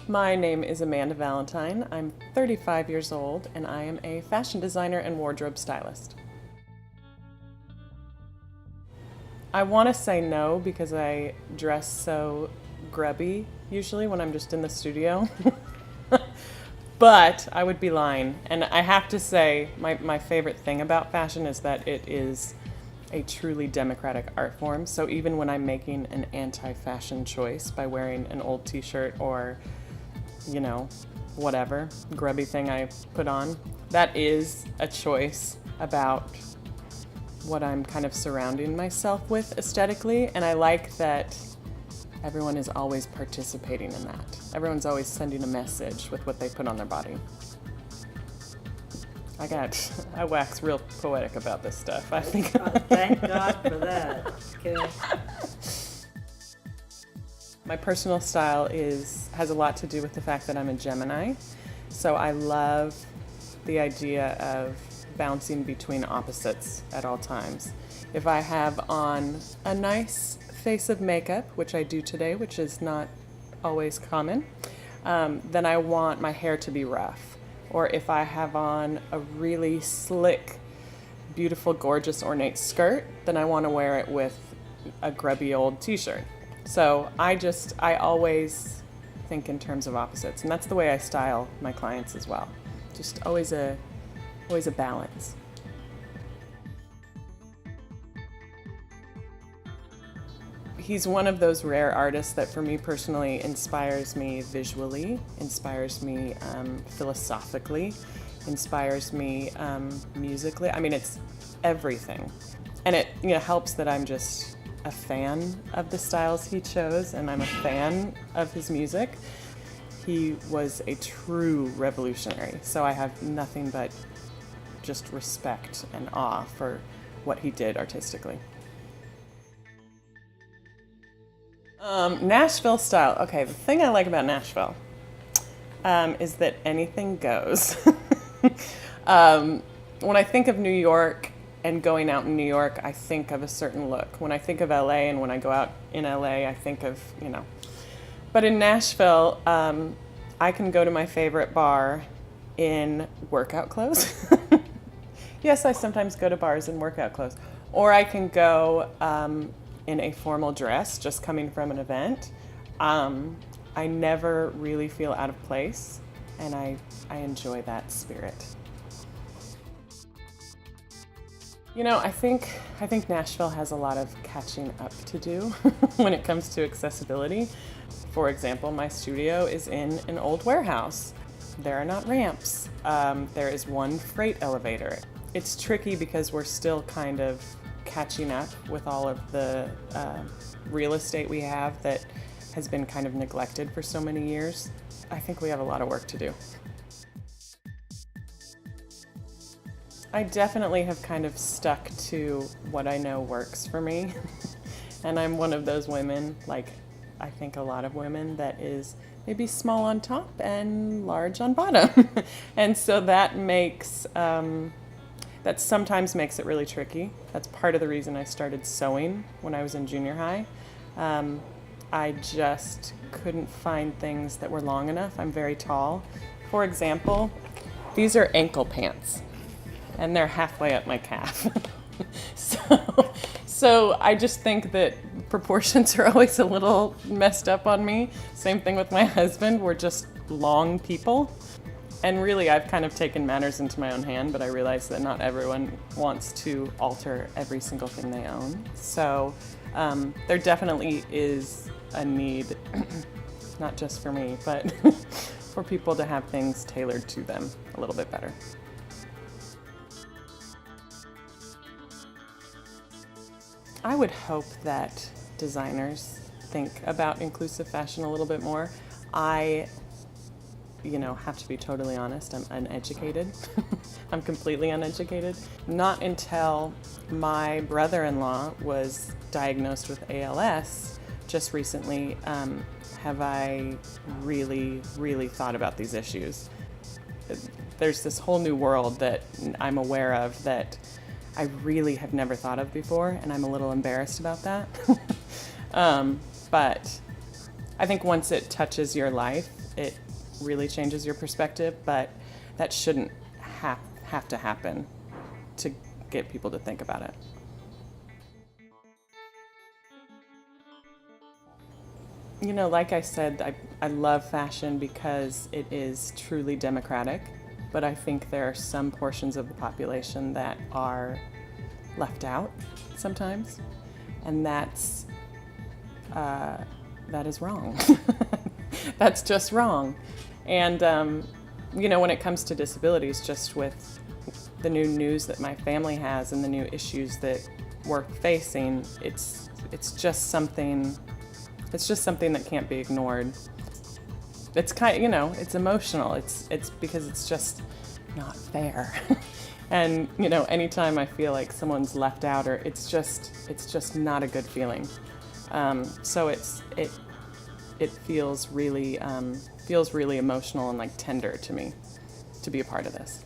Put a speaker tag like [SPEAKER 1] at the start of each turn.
[SPEAKER 1] My name is Amanda Valentine. I'm 35 years old and I am a fashion designer and wardrobe stylist. I want to say no because I dress so grubby usually when I'm just in the studio. But I would be lying. And I have to say, my favorite thing about fashion is that it is a truly democratic art form. So even when I'm making an anti-fashion choice by wearing an old t-shirt or, you know, whatever grubby thing I put on, that is a choice about what I'm kind of surrounding myself with aesthetically. And I like that everyone is always participating in that. Everyone's always sending a message with what they put on their body. I wax real poetic about this stuff, I think.
[SPEAKER 2] Thank God for that. Okay.
[SPEAKER 1] My personal style has a lot to do with the fact that I'm a Gemini. So I love the idea of bouncing between opposites at all times. If I have on a nice face of makeup, which I do today, which is not always common, then I want my hair to be rough. Or if I have on a really slick, beautiful, gorgeous, ornate skirt, then I want to wear it with a grubby old t-shirt. So I always think in terms of opposites, and that's the way I style my clients as well. Just always a balance. He's one of those rare artists that for me personally inspires me visually, inspires me philosophically, inspires me musically. I mean, it's everything. And it helps that I'm just a fan of the styles he chose and I'm a fan of his music. He was a true revolutionary, so I have nothing but just respect and awe for what he did artistically. Nashville style. Okay, the thing I like about Nashville is that anything goes. When I think of New York and going out in New York, I think of a certain look. When I think of LA and when I go out in LA, I think of, But in Nashville, I can go to my favorite bar in workout clothes. Yes, I sometimes go to bars in workout clothes. Or I can go in a formal dress, just coming from an event. I never really feel out of place, and I enjoy that spirit. I think Nashville has a lot of catching up to do when it comes to accessibility. For example, my studio is in an old warehouse. There are not ramps. There is one freight elevator. It's tricky because we're still kind of catching up with all of the real estate we have that has been kind of neglected for so many years. I think we have a lot of work to do. I definitely have kind of stuck to what I know works for me. And I'm one of those women, like I think a lot of women, that is maybe small on top and large on bottom. And so that sometimes makes it really tricky. That's part of the reason I started sewing when I was in junior high. I just couldn't find things that were long enough. I'm very tall. For example, these are ankle pants, and they're halfway up my calf. So I just think that proportions are always a little messed up on me. Same thing with my husband. We're just long people. And really, I've kind of taken matters into my own hand, but I realize that not everyone wants to alter every single thing they own. So there definitely is a need, not just for me, but for people to have things tailored to them a little bit better. I would hope that designers think about inclusive fashion a little bit more. I have to be totally honest, I'm uneducated. I'm completely uneducated. Not until my brother-in-law was diagnosed with ALS just recently have I really, really thought about these issues. There's this whole new world that I'm aware of that I really have never thought of before, and I'm a little embarrassed about that. But I think once it touches your life, it really changes your perspective, but that shouldn't have to happen to get people to think about it. You know, like I said, I love fashion because it is truly democratic, but I think there are some portions of the population that are left out sometimes, and that is wrong. That's just wrong. And, you know, when it comes to disabilities, just with the new news that my family has and the new issues that we're facing, it's just something that can't be ignored. It's kind of, you know, it's emotional. It's because it's just not fair. And, you know, anytime I feel like someone's left out, or it's just not a good feeling. So it feels really emotional and like tender to me to be a part of this.